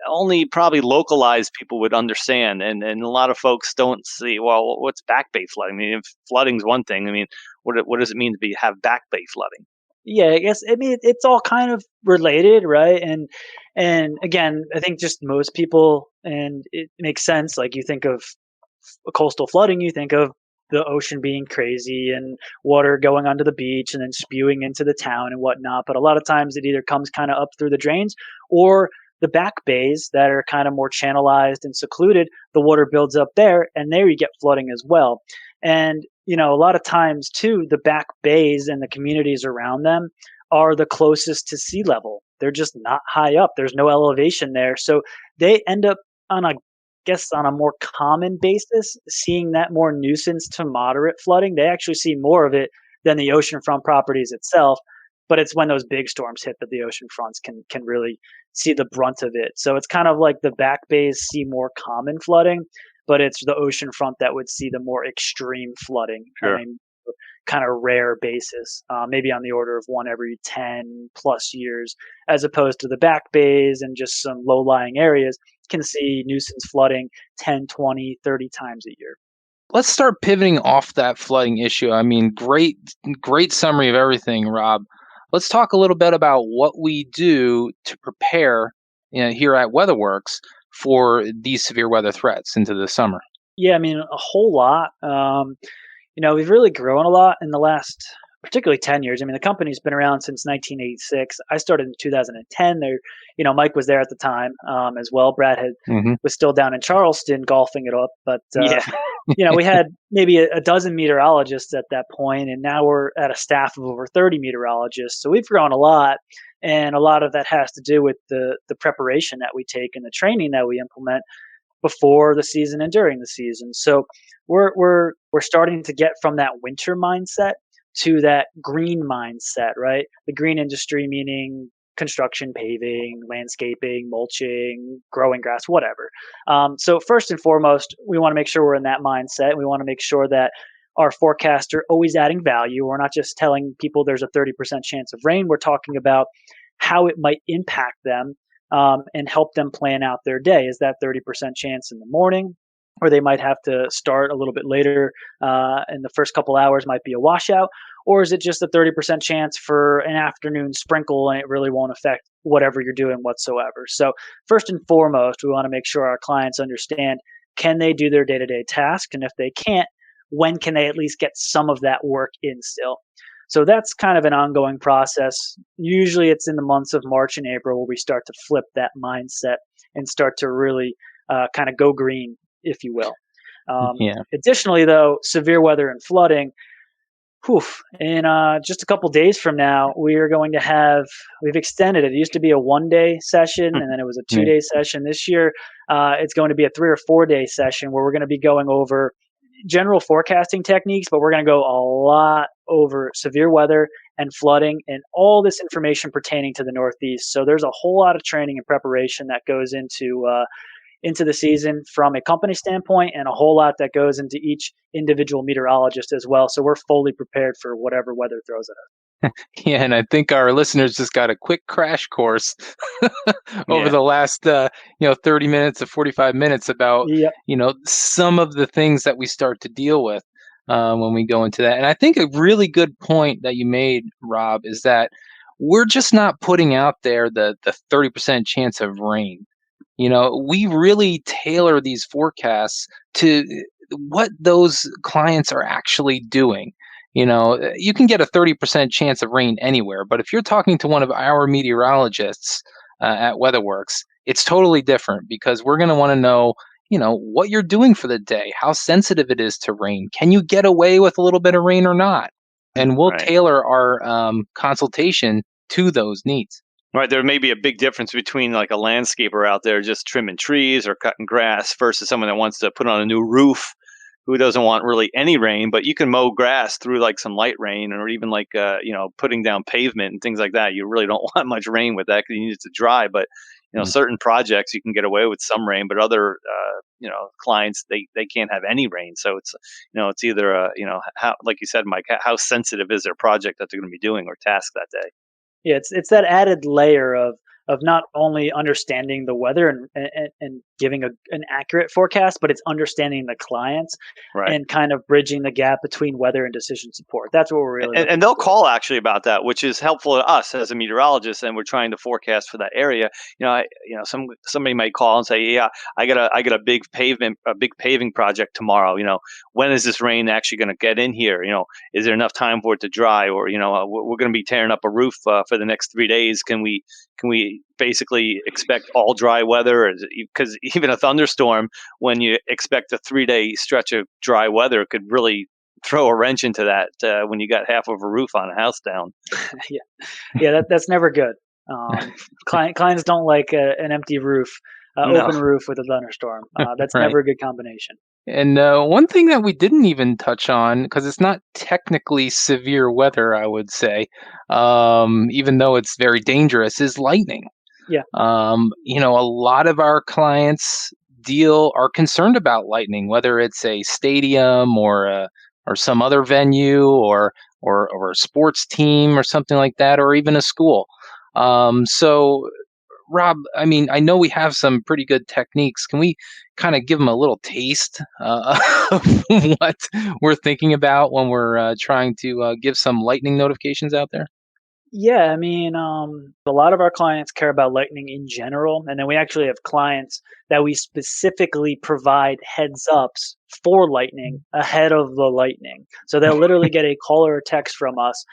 only probably localized people would understand, and a lot of folks don't see, well, what's back bay flooding? I mean, if flooding's one thing, I mean, what does it mean to have back bay flooding? Yeah, I guess, I mean, it's all kind of related, right? And again, I think just most people, and it makes sense. Like, you think of coastal flooding, you think of the ocean being crazy and water going onto the beach and then spewing into the town and whatnot. But a lot of times it either comes kind of up through the drains, or the back bays that are kind of more channelized and secluded, the water builds up there, and there you get flooding as well. And a lot of times too, the back bays and the communities around them are the closest to sea level. They're just not high up. There's no elevation there. So they end up on a more common basis, seeing that more nuisance to moderate flooding. They actually see more of it than the oceanfront properties itself. but it's when those big storms hit that the ocean fronts can really see the brunt of it. So it's kind of like the back bays see more common flooding, but it's the ocean front that would see the more extreme flooding Sure. on a kind of rare basis, maybe on the order of one every 10 plus years, as opposed to the back bays and just some low-lying areas can see nuisance flooding 10, 20, 30 times a year. Let's start pivoting off that flooding issue. I mean, great summary of everything, Rob. Let's talk a little bit about what we do to prepare here at WeatherWorks for these severe weather threats into the summer. Yeah, I mean, a whole lot. We've really grown a lot in the last, particularly 10 years. I mean, the company's been around since 1986. I started in 2010. Mike was there at the time as well. Brad was still down in Charleston golfing it up, but we had maybe a dozen meteorologists at that point, and now we're at a staff of over 30 meteorologists. So we've grown a lot, and a lot of that has to do with the preparation that we take and the training that we implement before the season and during the season. So we're starting to get from that winter mindset to that green mindset, right? The green industry meaning construction, paving, landscaping, mulching, growing grass, whatever. So first and foremost, we want to make sure we're in that mindset. We want to make sure that our forecasts are always adding value. We're not just telling people there's a 30% chance of rain. We're talking about how it might impact them and help them plan out their day. Is that 30% chance in the morning? Or they might have to start a little bit later and the first couple hours might be a washout? Or is it just a 30% chance for an afternoon sprinkle and it really won't affect whatever you're doing whatsoever? So first and foremost, we want to make sure our clients understand, can they do their day-to-day task? And if they can't, when can they at least get some of that work in still? So that's kind of an ongoing process. Usually it's in the months of March and April where we start to flip that mindset and start to really kind of go green, if you will. Additionally, though, severe weather and flooding, in just a couple days from now, we've extended it. It used to be a 1-day session, and then it was a 2-day session. This year, it's going to be a 3 or 4-day session where we're going to be going over general forecasting techniques, but we're going to go a lot over severe weather and flooding and all this information pertaining to the Northeast. So there's a whole lot of training and preparation that goes into the season from a company standpoint, and a whole lot that goes into each individual meteorologist as well. So we're fully prepared for whatever weather throws at us. Yeah, and I think our listeners just got a quick crash course over the last 30 minutes to 45 minutes about some of the things that we start to deal with when we go into that. And I think a really good point that you made, Rob, is that we're just not putting out there the 30% chance of rain. We really tailor these forecasts to what those clients are actually doing. You can get a 30% chance of rain anywhere, but if you're talking to one of our meteorologists at WeatherWorks, it's totally different, because we're going to want to know, what you're doing for the day, how sensitive it is to rain. Can you get away with a little bit of rain or not? And we'll tailor our consultation to those needs. Right. There may be a big difference between like a landscaper out there just trimming trees or cutting grass versus someone that wants to put on a new roof, who doesn't want really any rain, but you can mow grass through like some light rain, or even like, putting down pavement and things like that. You really don't want much rain with that because you need it to dry. But, certain projects you can get away with some rain, but other, clients, they can't have any rain. So it's either, how, like you said, Mike, how sensitive is their project that they're going to be doing or task that day? Yeah, it's that added layer of not only understanding the weather and giving an accurate forecast, but it's understanding the clients and kind of bridging the gap between weather and decision support. That's what we're really and they'll call actually about that, which is helpful to us as a meteorologist, and we're trying to forecast for that area. Somebody might call and say, "Yeah, I got a big paving project tomorrow. When is this rain actually going to get in here? Is there enough time for it to dry? Or we're going to be tearing up a roof for the next 3 days. Can we basically expect all dry weather? Because even a thunderstorm, when you expect a 3-day stretch of dry weather, could really throw a wrench into that when you got half of a roof on a house down." That's never good. Clients don't like an empty roof, open roof with a thunderstorm. That's never a good combination. And one thing that we didn't even touch on, because it's not technically severe weather, I would say, even though it's very dangerous, is lightning. Yeah. A lot of our clients are concerned about lightning, whether it's a stadium or some other venue or a sports team or something like that, or even a school. So Rob, I mean, I know we have some pretty good techniques. Can we kind of give them a little taste of what we're thinking about when we're trying to give some lightning notifications out there? Yeah, I mean, a lot of our clients care about lightning in general, and then we actually have clients that we specifically provide heads ups for lightning ahead of the lightning. So they'll literally get a call or a text from us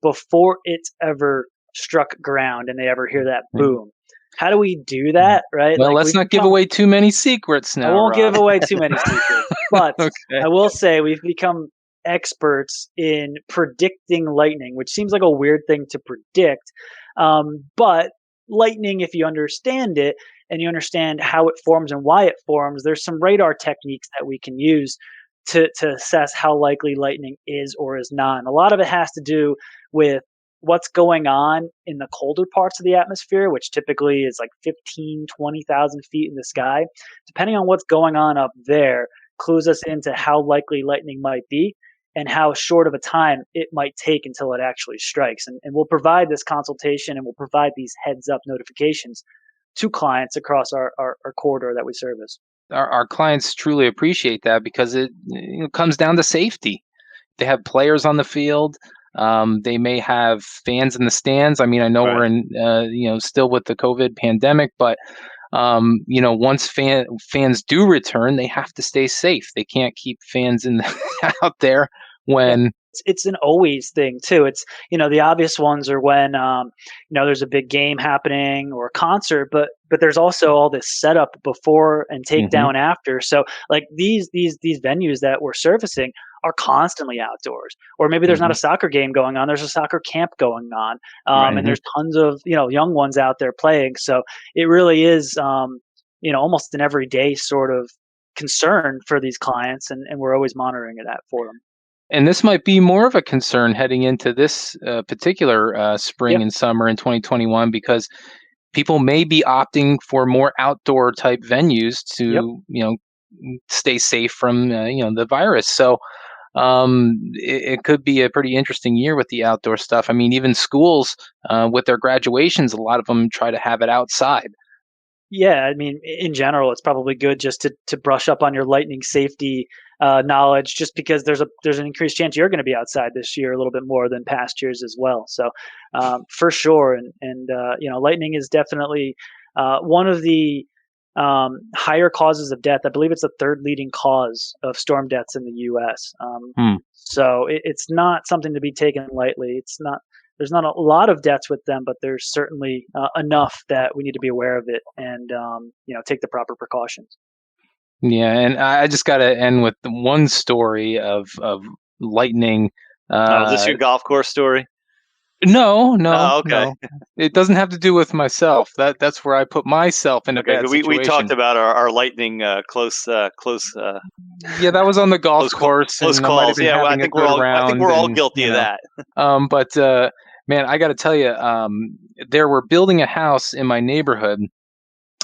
before it's ever struck ground, and they ever hear that boom. How do we do that, right? Well, let's not give away too many secrets now. I won't Rob. give away too many secrets, but Okay. I will say we've become experts in predicting lightning, which seems like a weird thing to predict. But lightning, if you understand it and you understand how it forms and why it forms, there's some radar techniques that we can use to assess how likely lightning is or is not. And a lot of it has to do with what's going on in the colder parts of the atmosphere, which typically is like 15, 20,000 feet in the sky. Depending on what's going on up there, clues us into how likely lightning might be and how short of a time it might take until it actually strikes. And we'll provide this consultation and we'll provide these heads up notifications to clients across our corridor that we service. Our clients truly appreciate that because it comes down to safety. They have players on the field. They may have fans in the stands. I mean, I know we're in, still with the COVID pandemic, but once fans do return, they have to stay safe. They can't keep fans out there when it's an always thing too. It's, the obvious ones are when, there's a big game happening or a concert, but there's also all this setup before and takedown after. So like these venues that we're servicing are constantly outdoors, or maybe there's not a soccer game going on. There's a soccer camp going on. And there's tons of, young ones out there playing. So it really is, almost an everyday sort of concern for these clients. And we're always monitoring it for them. And this might be more of a concern heading into this particular spring and summer in 2021 because people may be opting for more outdoor type venues to, stay safe from, the virus. So it could be a pretty interesting year with the outdoor stuff. I mean, even schools with their graduations, a lot of them try to have it outside. Yeah, I mean, in general, it's probably good just to brush up on your lightning safety knowledge, just because there's an increased chance you're going to be outside this year a little bit more than past years as well. So for sure, and lightning is definitely one of the higher causes of death. I believe it's the third leading cause of storm deaths in the U.S. So it's not something to be taken lightly. There's not a lot of deaths with them, but there's certainly enough that we need to be aware of it and take the proper precautions. Yeah, and I just got to end with one story of lightning. Is this your golf course story? No. Oh, okay. No. It doesn't have to do with myself. That's where I put myself in a bad situation. We talked about our lightning close. Yeah, that was on the golf course. Close calls. Yeah, I think we're all guilty of that. But man, I got to tell you, they were building a house in my neighborhood.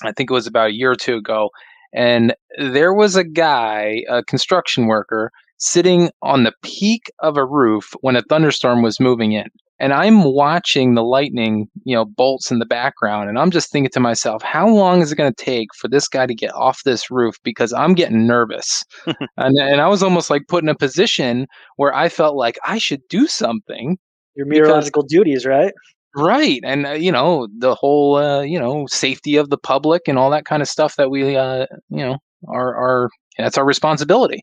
I think it was about a year or two ago. And there was a guy, a construction worker, sitting on the peak of a roof when a thunderstorm was moving in. And I'm watching the lightning, bolts in the background. And I'm just thinking to myself, how long is it going to take for this guy to get off this roof? Because I'm getting nervous. and I was almost like put in a position where I felt like I should do something. Your meteorological duties, right? Right. And, the whole, safety of the public and all that kind of stuff that we, that's our responsibility.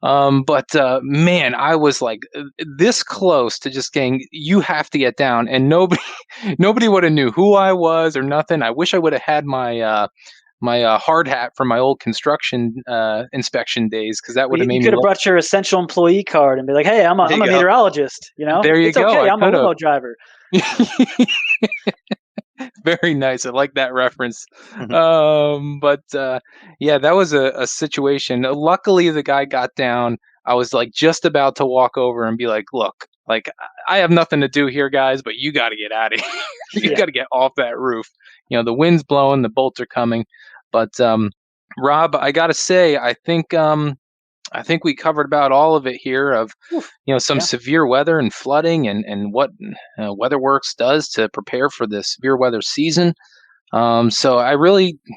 But man, I was like this close to just getting, you have to get down. And nobody would have knew who I was or nothing. I wish I would have had my hard hat from my old construction inspection days, because that would have made me. You could have brought your essential employee card and be like, "Hey, I'm a meteorologist." There you it's go. okay. I'm a limo driver. Very nice. I like that reference. Mhm. Yeah, that was a situation. Luckily, the guy got down. I was like just about to walk over and be like, "Look, like I have nothing to do here, guys, but you got to get out of here. You Yeah. got to get off that roof. The wind's blowing, the bolts are coming." But Rob, I got to say, I think we covered about all of it here of, Oof. some Yeah. severe weather and flooding and what WeatherWorks does to prepare for the severe weather season. So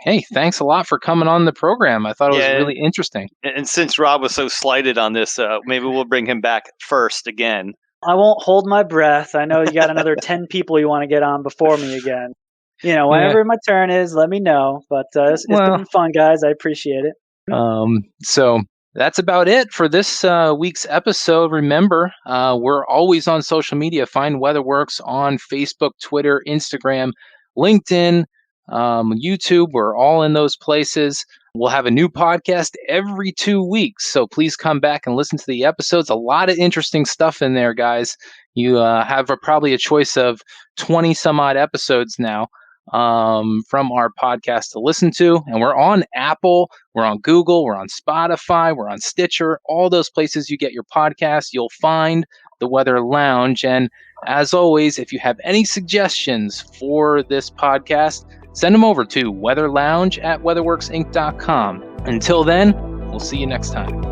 hey, thanks a lot for coming on the program. I thought it was Yeah, really interesting. and since Rob was so slighted on this, maybe we'll bring him back first again. I won't hold my breath. I know you got another 10 people you want to get on before me again. Yeah. Whenever my turn is, let me know. But it's Well, been fun, guys. I appreciate it. so that's about it for this week's episode. Remember, we're always on social media. Find WeatherWorks on Facebook, Twitter, Instagram, LinkedIn, YouTube. We're all in those places. We'll have a new podcast every 2 weeks. So please come back and listen to the episodes. A lot of interesting stuff in there, guys. You have probably a choice of 20 some odd episodes now from our podcast to listen to. And we're on Apple, we're on Google, we're on Spotify, we're on Stitcher, all those places you get your podcasts. You'll find the Weather Lounge. And as always, if you have any suggestions for this podcast, send them over to weatherlounge@weatherworksinc.com. Until then, we'll see you next time.